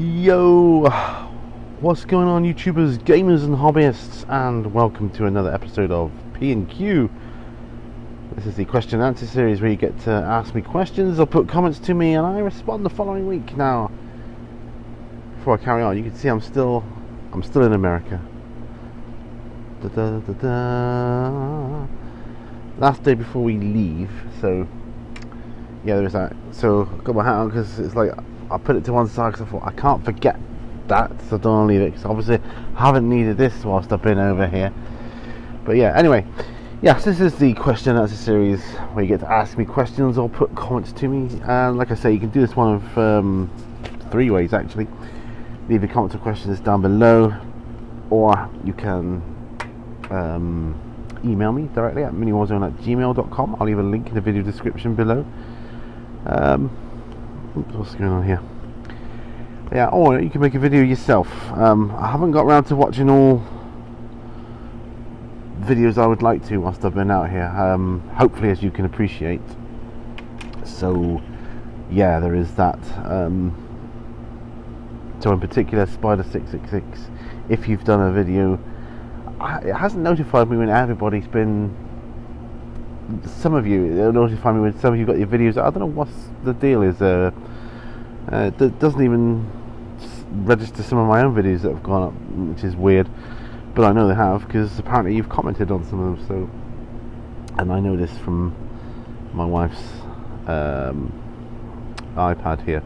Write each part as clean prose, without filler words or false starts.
Yo, what's going on, YouTubers, gamers and hobbyists, and welcome to another episode of P&Q. This is the question and answer series where you get to ask me questions or put comments to me and I respond the following week. Now, before I carry on, you can see I'm still in America. Last day before we leave, so yeah, there is that. So I got my hat on because it's like I put it to one side because I thought I can't forget that, so don't want to leave it, because obviously I haven't needed this whilst I've been over here. But yeah, anyway, yes, this is the question and answer series where you get to ask me questions or put comments to me. And like I say, you can do this one of three ways actually. Leave your comments or questions down below, or you can email me directly at miniwarzone@gmail.com. I'll leave a link in the video description below. What's going on here? Yeah, or you can make a video yourself. I haven't got around to watching all videos I would like to whilst I've been out here, hopefully, as you can appreciate. So yeah, there is that. So in particular, Spider666, if you've done a video, it hasn't notified me when everybody's been. Some of you, it'll notify me when some of you got your videos. I don't know what's the deal is. It doesn't even register some of my own videos that have gone up, which is weird. But I know they have, because apparently you've commented on some of them. So, and I know this from my wife's iPad here.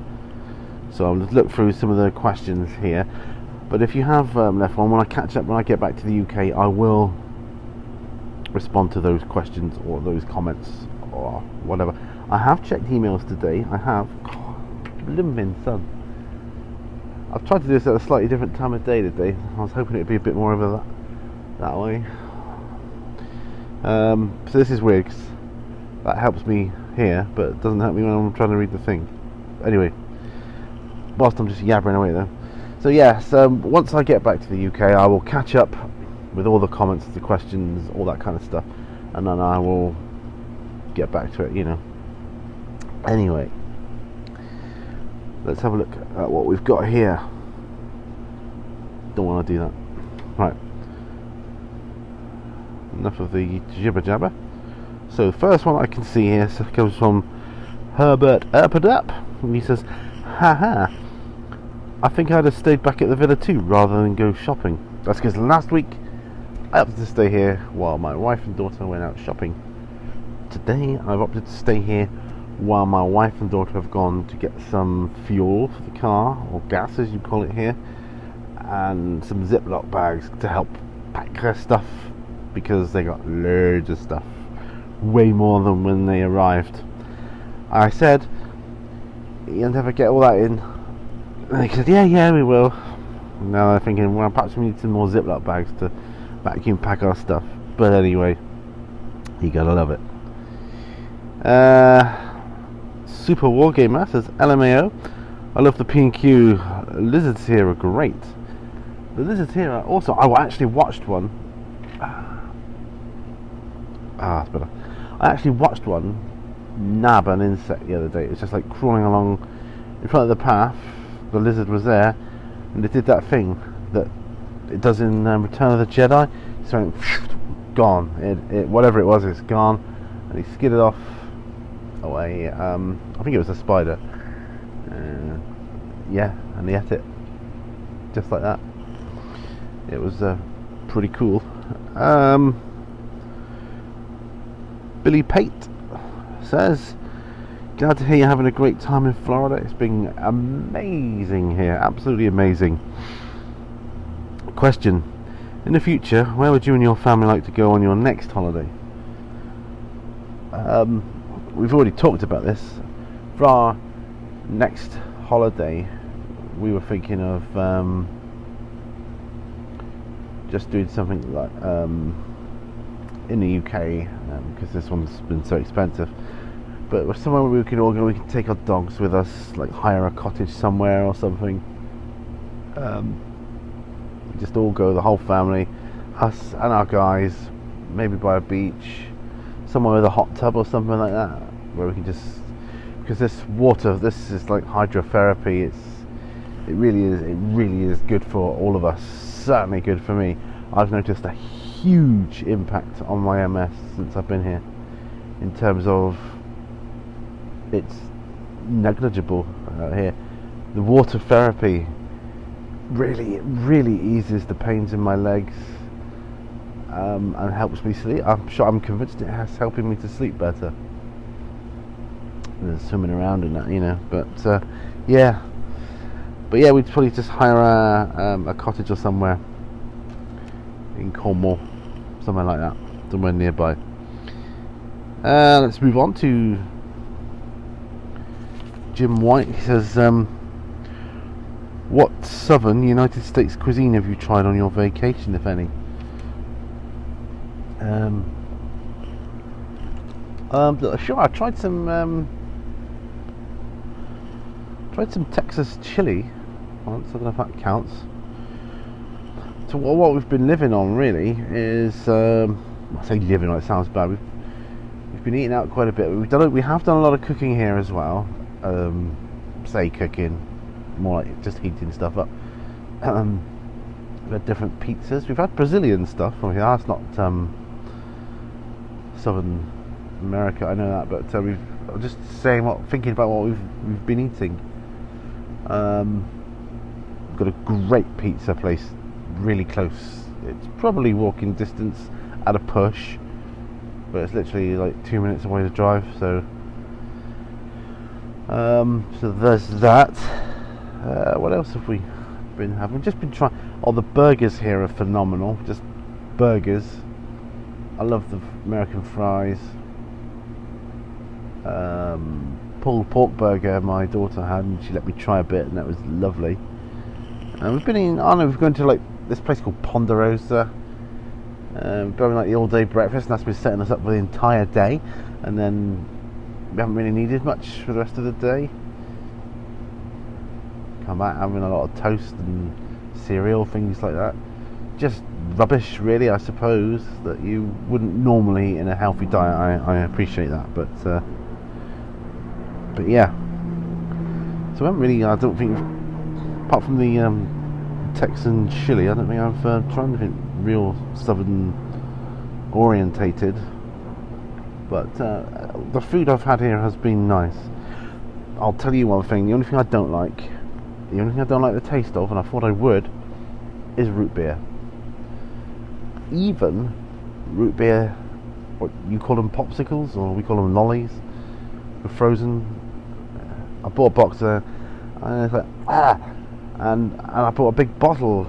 So I'll just look through some of the questions here. But if you have left one, when I get back to the UK, I will respond to those questions or those comments or whatever. I have checked emails today. I have. Blimmin' son. I've tried to do this at a slightly different time of day today. I was hoping it would be a bit more over that way. So this is weird, 'cause that helps me here, but it doesn't help me when I'm trying to read the thing. Anyway, whilst I'm just yabbering away though. So yes, once I get back to the UK, I will catch up with all the comments, the questions, all that kind of stuff, and then I will get back to it, you know. Anyway, let's have a look at what we've got here. Don't want to do that. Right. Enough of the jibber jabber. So the first one I can see here comes from Herbert Erpadup, and he says, haha, I think I'd have stayed back at the villa too rather than go shopping. That's because last week I opted to stay here while my wife and daughter went out shopping. Today I've opted to stay here while my wife and daughter have gone to get some fuel for the car, or gas as you call it here, and some Ziploc bags to help pack their stuff, because they got loads of stuff, way more than when they arrived. I said, you'll never get all that in, and they said, yeah we will. Now they're thinking, well, perhaps we need some more Ziploc bags to vacuum pack our stuff. But anyway, you gotta love it. Super Wargamer says, LMAO, I love the P&Q. Lizards here are great. The lizards here are also, I actually watched one. That's better. I actually watched one nab an insect the other day. It was just like crawling along in front of the path. The lizard was there, and it did that thing that it does in Return of the Jedi. So it gone. It whatever it was, it's gone, and he skidded off away. I think it was a spider. Yeah, and he ate it just like that. It was pretty cool. Billy Pate says, glad to hear you're having a great time in Florida. It's been amazing here, absolutely amazing. Question: in the future, where would you and your family like to go on your next holiday? We've already talked about this. For our next holiday, we were thinking of just doing something like in the UK, because this one's been so expensive. But somewhere where we can all go, we can take our dogs with us, like hire a cottage somewhere or something. We just all go, the whole family, us and our guys, maybe by a beach, somewhere with a hot tub or something like that, where we can just, because this water, this is like hydrotherapy, It really is. It really is good for all of us. Certainly good for me. I've noticed a huge impact on my MS since I've been here, in terms of it's negligible out here. The water therapy really eases the pains in my legs, and helps me sleep. I'm convinced it has helping me to sleep better than swimming around in that, you know. But yeah, we'd probably just hire a cottage or somewhere in Cornwall, somewhere like that, somewhere nearby. Let's move on to Jim White. He says, what southern United States cuisine have you tried on your vacation, if any? Sure, I tried some Texas chili once. I don't know if that counts. So what we've been living on really is, I say living on, it sounds bad. We've been eating out quite a bit. We have done a lot of cooking here as well. Say cooking, more like just heating stuff up. We've had different pizzas. We've had Brazilian stuff. I mean, that's not Southern America, I know that, but I'm just thinking about what we've been eating. We've got a great pizza place really close. It's probably walking distance at a push, but it's literally like 2 minutes away to drive. So there's that. What else have we been having? Just been trying. Oh, the burgers here are phenomenal. Just burgers. I love the American fries. Pulled pork burger my daughter had, and she let me try a bit, and that was lovely. And we've been we've gone to like this place called Ponderosa, going like the all day breakfast, and that's been setting us up for the entire day. And then we haven't really needed much for the rest of the day. Come back having a lot of toast and cereal, things like that. Just rubbish, really, I suppose, that you wouldn't normally eat in a healthy diet. I appreciate that, but yeah. So I haven't really, I don't think, apart from the Texan chili, I don't think I've tried anything real southern orientated. But the food I've had here has been nice. I'll tell you one thing, the only thing I don't like the taste of, and I thought I would, is root beer. Even root beer, what you call them, popsicles, or we call them lollies, the frozen. I bought a box and it's like and I bought a big bottle,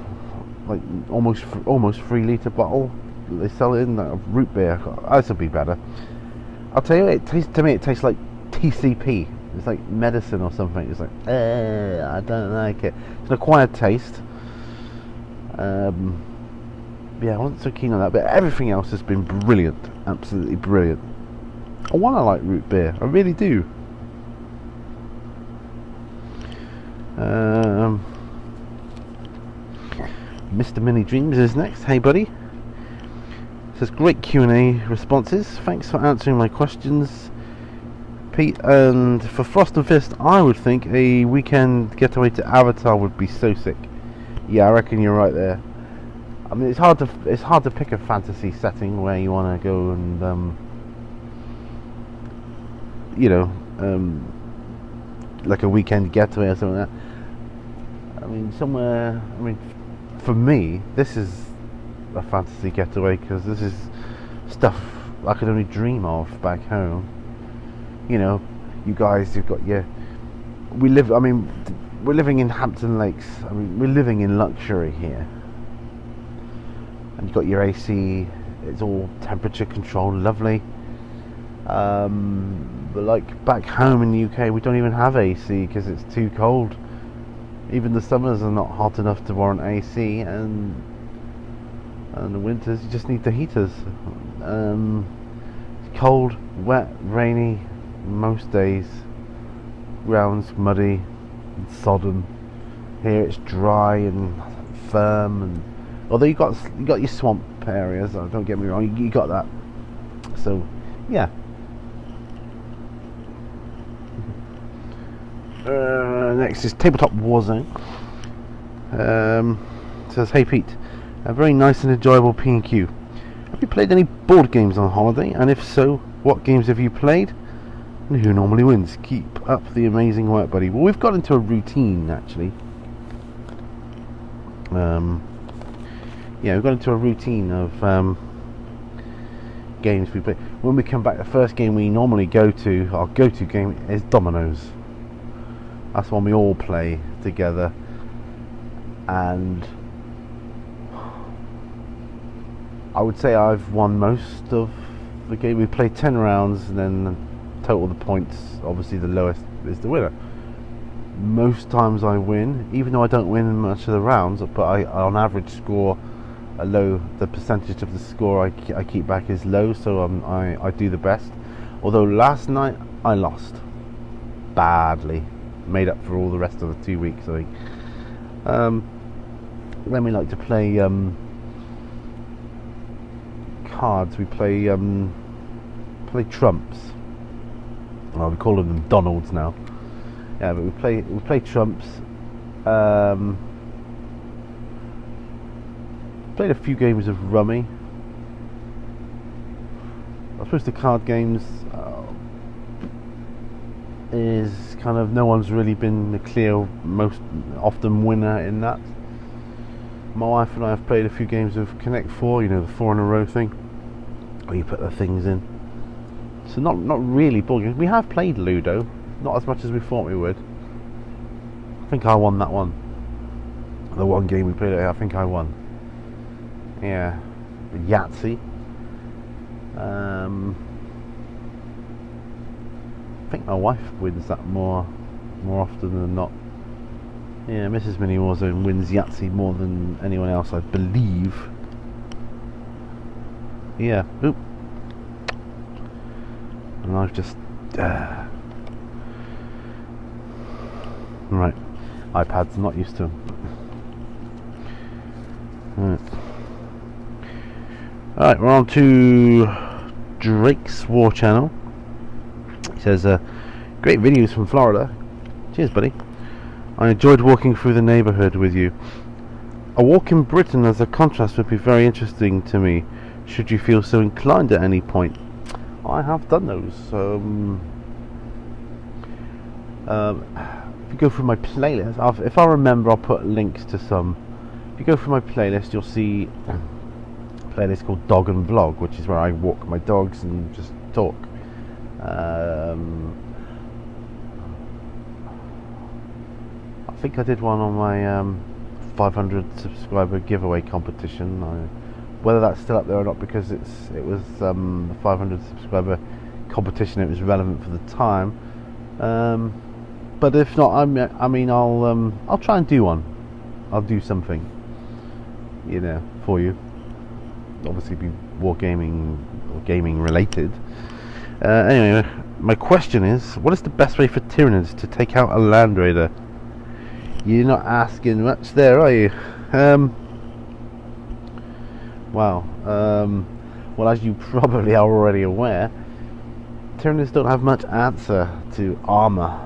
like almost 3 litre bottle. They sell it in of root beer. This would be better. I'll tell you, it tastes like TCP. It's like medicine or something. It's like I don't like it. It's an acquired taste. Yeah, I wasn't so keen on that, but everything else has been brilliant, absolutely brilliant. I want to like root beer, I really do. Mr. Mini Dreams is next. Hey buddy. Says great Q&A responses. Thanks for answering my questions, Pete. And for Frost and Fist, I would think a weekend getaway to Avatar would be so sick. Yeah, I reckon you're right there. I mean, it's hard to pick a fantasy setting where you want to go and like a weekend getaway or something like that. I mean, somewhere. I mean, for me, this is a fantasy getaway because this is stuff I could only dream of back home. You know, you guys, you've got your. We're living in Hampton Lakes. I mean, we're living in luxury here. And you've got your AC. It's all temperature controlled, lovely. But like back home in the UK, we don't even have AC because it's too cold. Even the summers are not hot enough to warrant AC, and the winters you just need the heaters. It's cold, wet, rainy most days. Ground's muddy and sodden. Here it's dry and firm, and although you got your swamp areas, don't get me wrong, you got that. So yeah. Next is Tabletop Warzone. Says, hey Pete, a very nice and enjoyable P&Q. Have you played any board games on holiday? And if so, what games have you played? And who normally wins? Keep up the amazing work, buddy. Well, we've got into a routine, actually. Yeah, we've got into a routine of games we play. When we come back, the first game we normally go to, our go-to game, is Dominoes. That's one we all play together. And I would say I've won most of the game. We play 10 rounds, and then total the points, obviously the lowest is the winner. Most times I win, even though I don't win much of the rounds, but I on average score a low, the percentage of the score I keep back is low, so I do the best. Although last night I lost badly, made up for all the rest of the 2 weeks, I think. Then we like to play cards. We play trumps. Well, we call them Donalds now. Yeah, but we play trumps. Played a few games of rummy. I suppose the card games is kind of, no one's really been the clear most often winner in that. My wife and I have played a few games of Connect 4, you know, the 4 in a row thing, where you put the things in. So not really board games. We have played Ludo, not as much as we thought we would. I think I won that one. The one game we played, I think I won. Yeah, Yahtzee. I think my wife wins that more often than not. Yeah, Mrs. Mini Warzone wins Yahtzee more than anyone else, I believe. Yeah. Oop. And I've just right. iPad's not used to them. Alright, we're on to Drake's War Channel. He says, great videos from Florida. Cheers, buddy. I enjoyed walking through the neighbourhood with you. A walk in Britain as a contrast would be very interesting to me, should you feel so inclined at any point. I have done those. If you go through my playlist, if I remember, I'll put links to some. If you go through my playlist, you'll see a playlist called Dog and Vlog, which is where I walk my dogs and just talk. I think I did one on my 500 subscriber giveaway competition. Whether that's still up there or not, because it was the 500 subscriber competition, it was relevant for the time. But if not, I mean, I'll try and do one. I'll do something, you know, for you. Obviously, be wargaming or gaming related. Anyway, my question is, what is the best way for Tyranids to take out a Land Raider? You're not asking much there, are you? Wow. Well, as you probably are already aware, Tyranids don't have much answer to armor.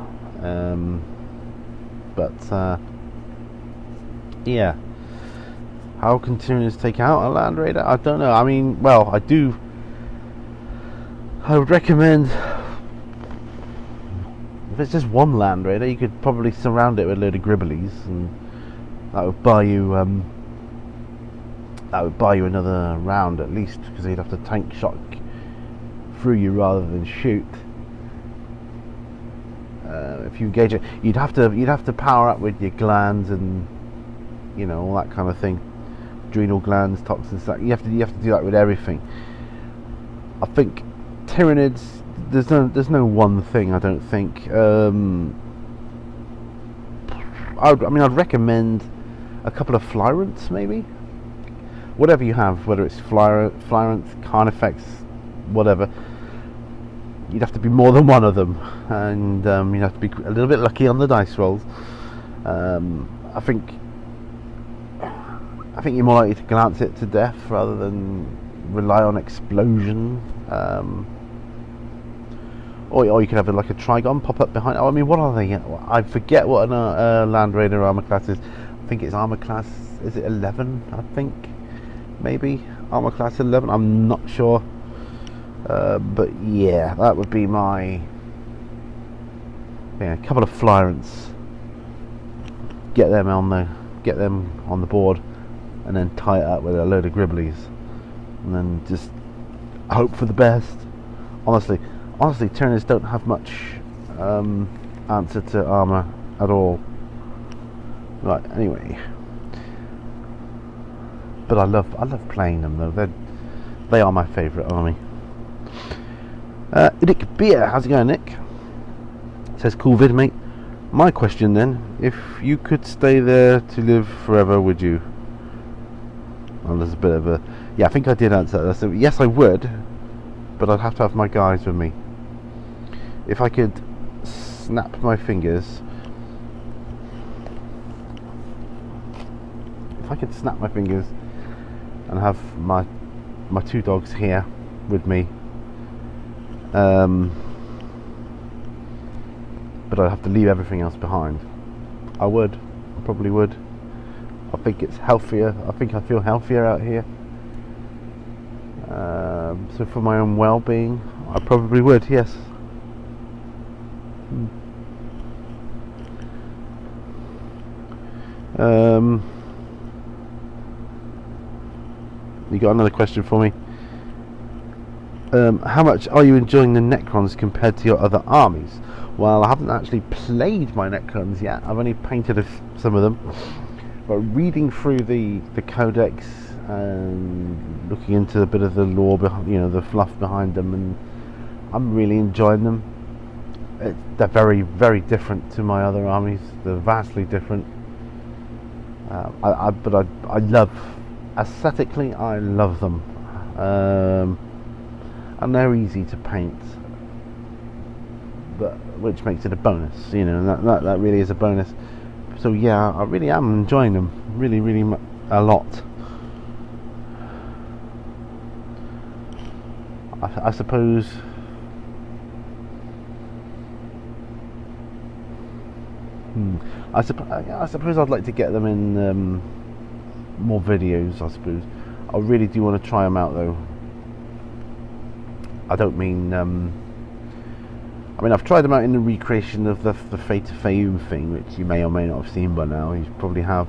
Yeah. How can Tyranids take out a Land Raider? I don't know. I mean, well, I would recommend, if it's just one Land Raider, you could probably surround it with a load of Gribblies, and that would buy you another round at least, because you'd have to tank shot through you rather than shoot. If you engage it, you'd have to power up with your glands and, you know, all that kind of thing, adrenal glands, toxins. You have to do that with everything. I think Tyranids, there's no one thing. I don't think. I'd recommend a couple of Flyrants, maybe. Whatever you have, whether it's Flyrants, Carnifex, whatever. You'd have to be more than one of them, and you'd have to be a little bit lucky on the dice rolls. I think you're more likely to glance it to death rather than rely on explosion. Or you could have like a Trigon pop up behind. I mean, what are they? I forget what a Land Raider armor class is. I think it's armor class, is it 11? I think, maybe armor class 11. I'm not sure, but yeah, that would be my a couple of Flyrants. Get them on the board, and then tie it up with a load of Gribblies, and then just hope for the best. Honestly, Turners don't have much answer to armor at all. Right, anyway, but I love playing them though. They are my favourite army. Nick Beer, how's it going, Nick? Says cool vid, mate. My question then: if you could stay there to live forever, would you? Well, there's a bit of a I think I did answer that. So yes, I would, but I'd have to have my guys with me. If I could snap my fingers. If I could snap my fingers and have my two dogs here with me, but I'd have to leave everything else behind. I probably would. I think it's healthier. I think I feel healthier out here. So for my own well-being, I probably would. Yes. You got another question for me? How much are you enjoying the Necrons compared to your other armies? Well, I haven't actually played my Necrons yet. I've only painted some of them. But reading through the codex and looking into a bit of the lore, the fluff behind them, and I'm really enjoying them. They're very, very different to my other armies. They're vastly different. But I love, aesthetically, I love them. And they're easy to paint, but which makes it a bonus, and that really is a bonus. So yeah, I really am enjoying them, really, really a lot. I suppose I suppose I'd like to get them in more videos. I suppose I really do want to try them out though. I don't mean I've tried them out in the recreation of the Fate of Fayoum thing, which you may or may not have seen by now. You probably have,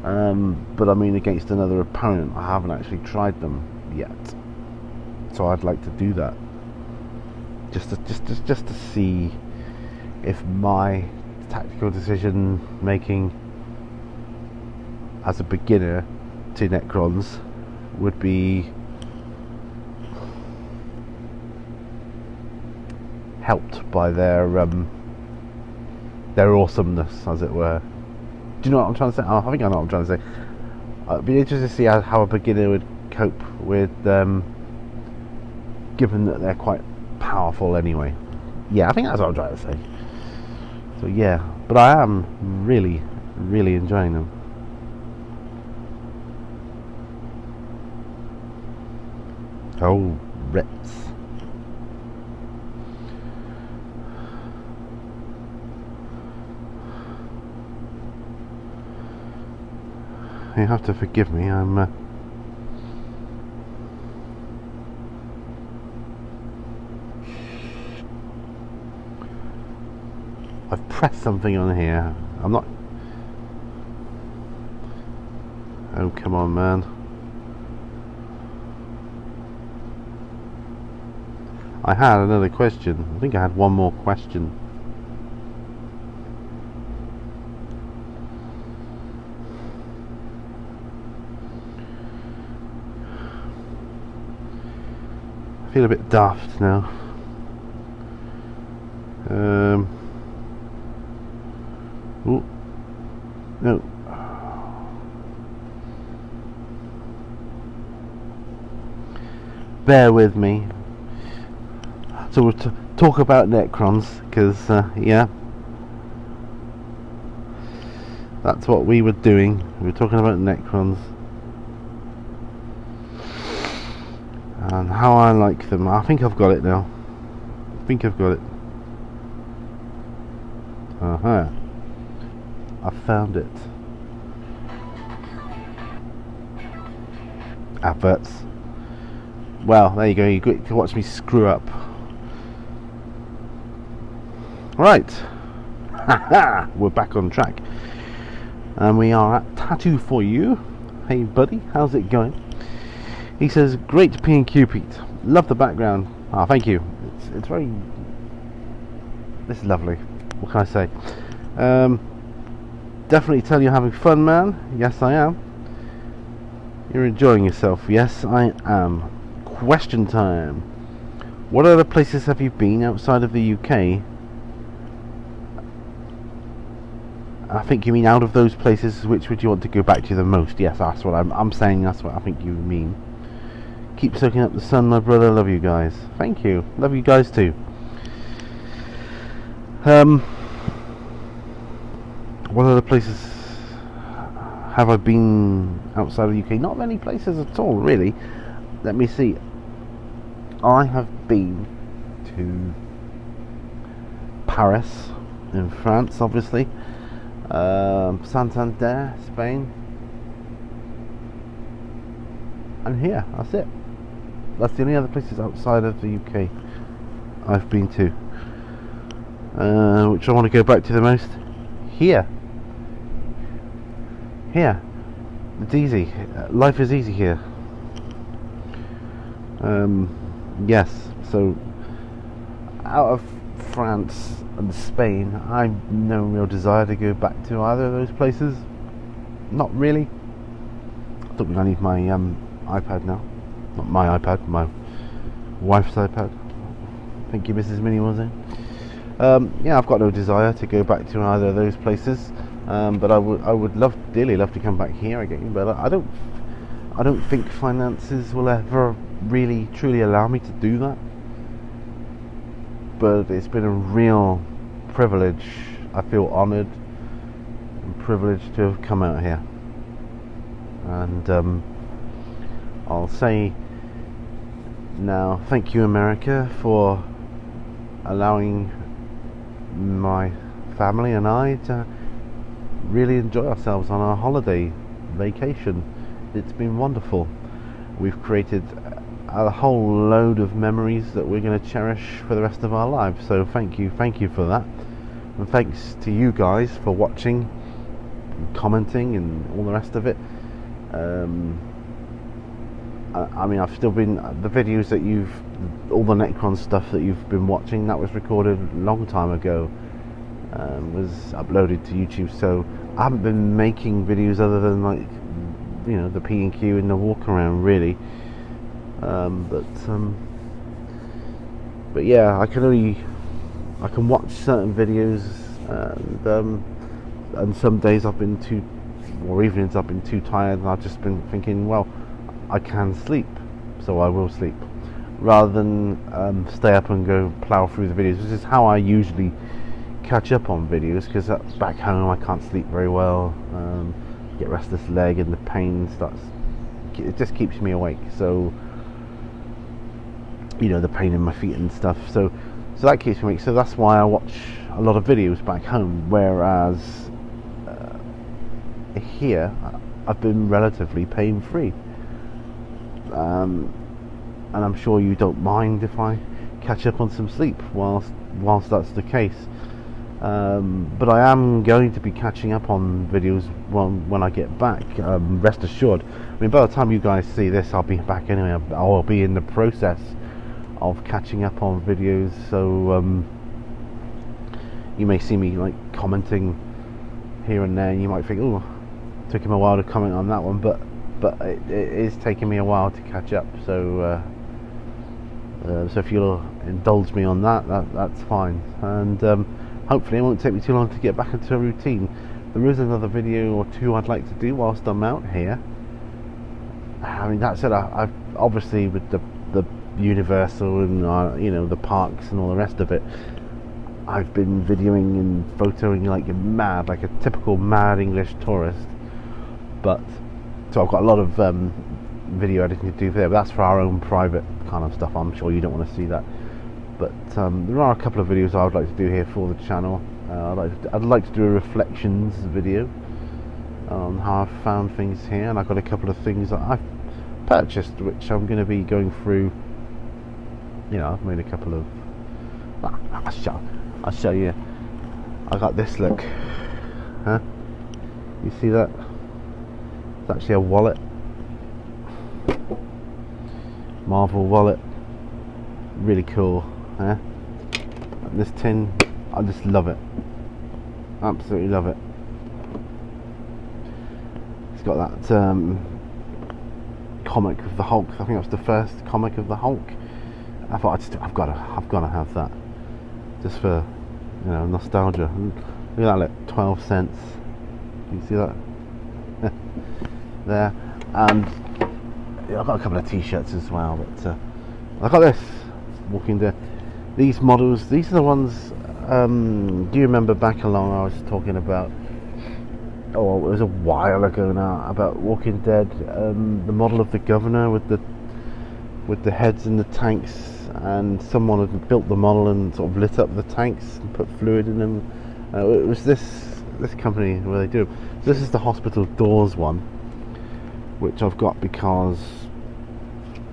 but I mean against another opponent. I haven't actually tried them yet, so I'd like to do that, just to see if my tactical decision making as a beginner to Necrons would be helped by their awesomeness, as it were. Do you know what I'm trying to say? I think I know what I'm trying to say. I'd be interested to see how a beginner would cope with given that they're quite powerful anyway. Yeah, I think that's what I'm trying to say. So yeah, but I am really, really enjoying them. Oh, Ritz. You have to forgive me, I've pressed something on here. I'm not... Oh, come on, man. I had another question. I think I had one more question. I feel a bit daft now. Oh no. Bear with me. So we'll talk about Necrons, because yeah, that's what we were doing. We were talking about Necrons and how I like them. I think I've got it now. I think I've got it. I found it. Adverts. Well, there you go. You get to watch me screw up. Right. Haha. We're back on track. And we are at Tattoo for You. Hey buddy, how's it going? He says, great P&Q Pete. Love the background. Ah, thank you. It's very... This is lovely. What can I say? Definitely tell you're having fun, man. Yes, I am. You're enjoying yourself. Yes, I am. Question time. What other places have you been outside of the UK? I think you mean out of those places, which would you want to go back to the most? Yes, that's what I'm saying. That's what I think you mean. Keep soaking up the sun, my brother. Love you guys. Thank you. Love you guys too. What other places have I been outside of the UK? Not many places at all, really. Let me see. I have been to Paris in France, obviously. Santander, Spain, and here. That's it. That's the only other places outside of the UK I've been to. Which I want to go back to the most. Here. It's easy. Life is easy here. Yes. So out of France and Spain, I've no real desire to go back to either of those places. Not really. I don't think I need my iPad now. Not my iPad, my wife's iPad. Thank you, Mrs. Minnie, was it? Yeah, I've got no desire to go back to either of those places. But I would dearly love to come back here again. But I don't think finances will ever really truly allow me to do that. But it's been a real privilege. I feel honoured and privileged to have come out here. And I'll say now, thank you, America, for allowing my family and I to really enjoy ourselves on our holiday vacation. It's been wonderful. We've created a whole load of memories that we're going to cherish for the rest of our lives. So thank you for that, and thanks to you guys for watching and commenting and all the rest of it. I mean, I've still been, the videos that all the Necrons stuff that you've been watching, that was recorded a long time ago, was uploaded to YouTube. So I haven't been making videos other than, like, you know, the P&Q and the walk around, really. But yeah, I can watch certain videos, and some days or evenings I've been too tired, and I've just been thinking, well, I can sleep, so I will sleep, rather than stay up and go plough through the videos, which is how I usually catch up on videos, because back home I can't sleep very well, get restless leg, and the pain it just keeps me awake. So, you know, the pain in my feet and stuff, so that keeps me awake. So that's why I watch a lot of videos back home, whereas here I've been relatively pain free, and I'm sure you don't mind if I catch up on some sleep whilst that's the case. But I am going to be catching up on videos when I get back, rest assured. I mean, by the time you guys see this, I'll be back anyway. I'll be in the process of catching up on videos, so you may see me, like, commenting here and there, and you might think, oh, it took him a while to comment on that one, but it is taking me a while to catch up. So so if you'll indulge me on that's fine, and hopefully it won't take me too long to get back into a routine. There is another video or two I'd like to do whilst I'm out here. I mean, that's it. I've obviously, with the Universal and you know, the parks and all the rest of it, I've been videoing and photoing like mad, like a typical mad English tourist. But so I've got a lot of video editing to do there, but that's for our own private kind of stuff. I'm sure you don't want to see that. But there are a couple of videos I would like to do here for the channel. I'd like to do a reflections video on how I've found things here, and I've got a couple of things that purchased, which I'm going to be going through. You know, I've made a couple of. I'll show you. I got this, look. Huh? You see that? It's actually a wallet. Marvel wallet. Really cool. Huh? And this tin, I just love it. Absolutely love it. It's got that comic of the Hulk. I think that was the first comic of the Hulk. I thought I've got to have that, just for, you know, nostalgia. And look at that, look, 12 cents. You see that? There. And yeah, I've got a couple of t-shirts as well, but I got this Walking Dead. These models, these are the ones. Do you remember back along I was talking about? Oh, it was a while ago now, about Walking Dead. The model of the governor with the heads in the tanks, and someone had built the model and sort of lit up the tanks and put fluid in them. It was this company where they do. So this is the hospital doors one, which I've got because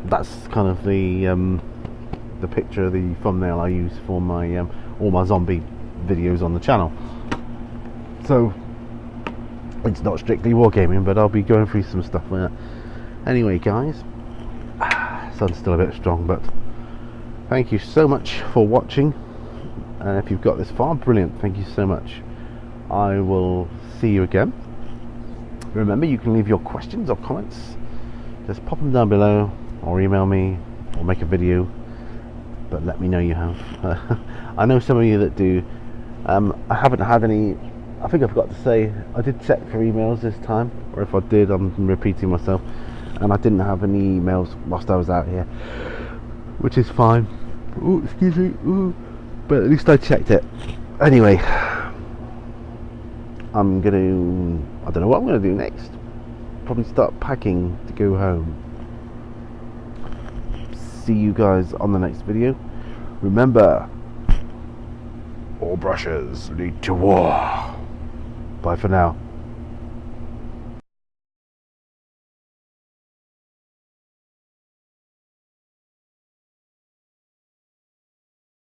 that's kind of the picture, the thumbnail I use for my all my zombie videos on the channel. So it's not strictly wargaming, but I'll be going through some stuff with that. Anyway, guys, sun's still a bit strong, but thank you so much for watching. If you've got this far, brilliant, thank you so much. I will see you again. Remember, you can leave your questions or comments, just pop them down below, or email me, or make a video, but let me know you have. I know some of you that do. I haven't had any. I think I forgot to say, I did check for emails this time, or if I did, I'm repeating myself, and I didn't have any emails whilst I was out here, which is fine. Oh, excuse me. Ooh. But at least I checked it. Anyway, I don't know what I'm gonna do next. Probably start packing to go home. See you guys on the next video. Remember, all brushes lead to war. Bye for now.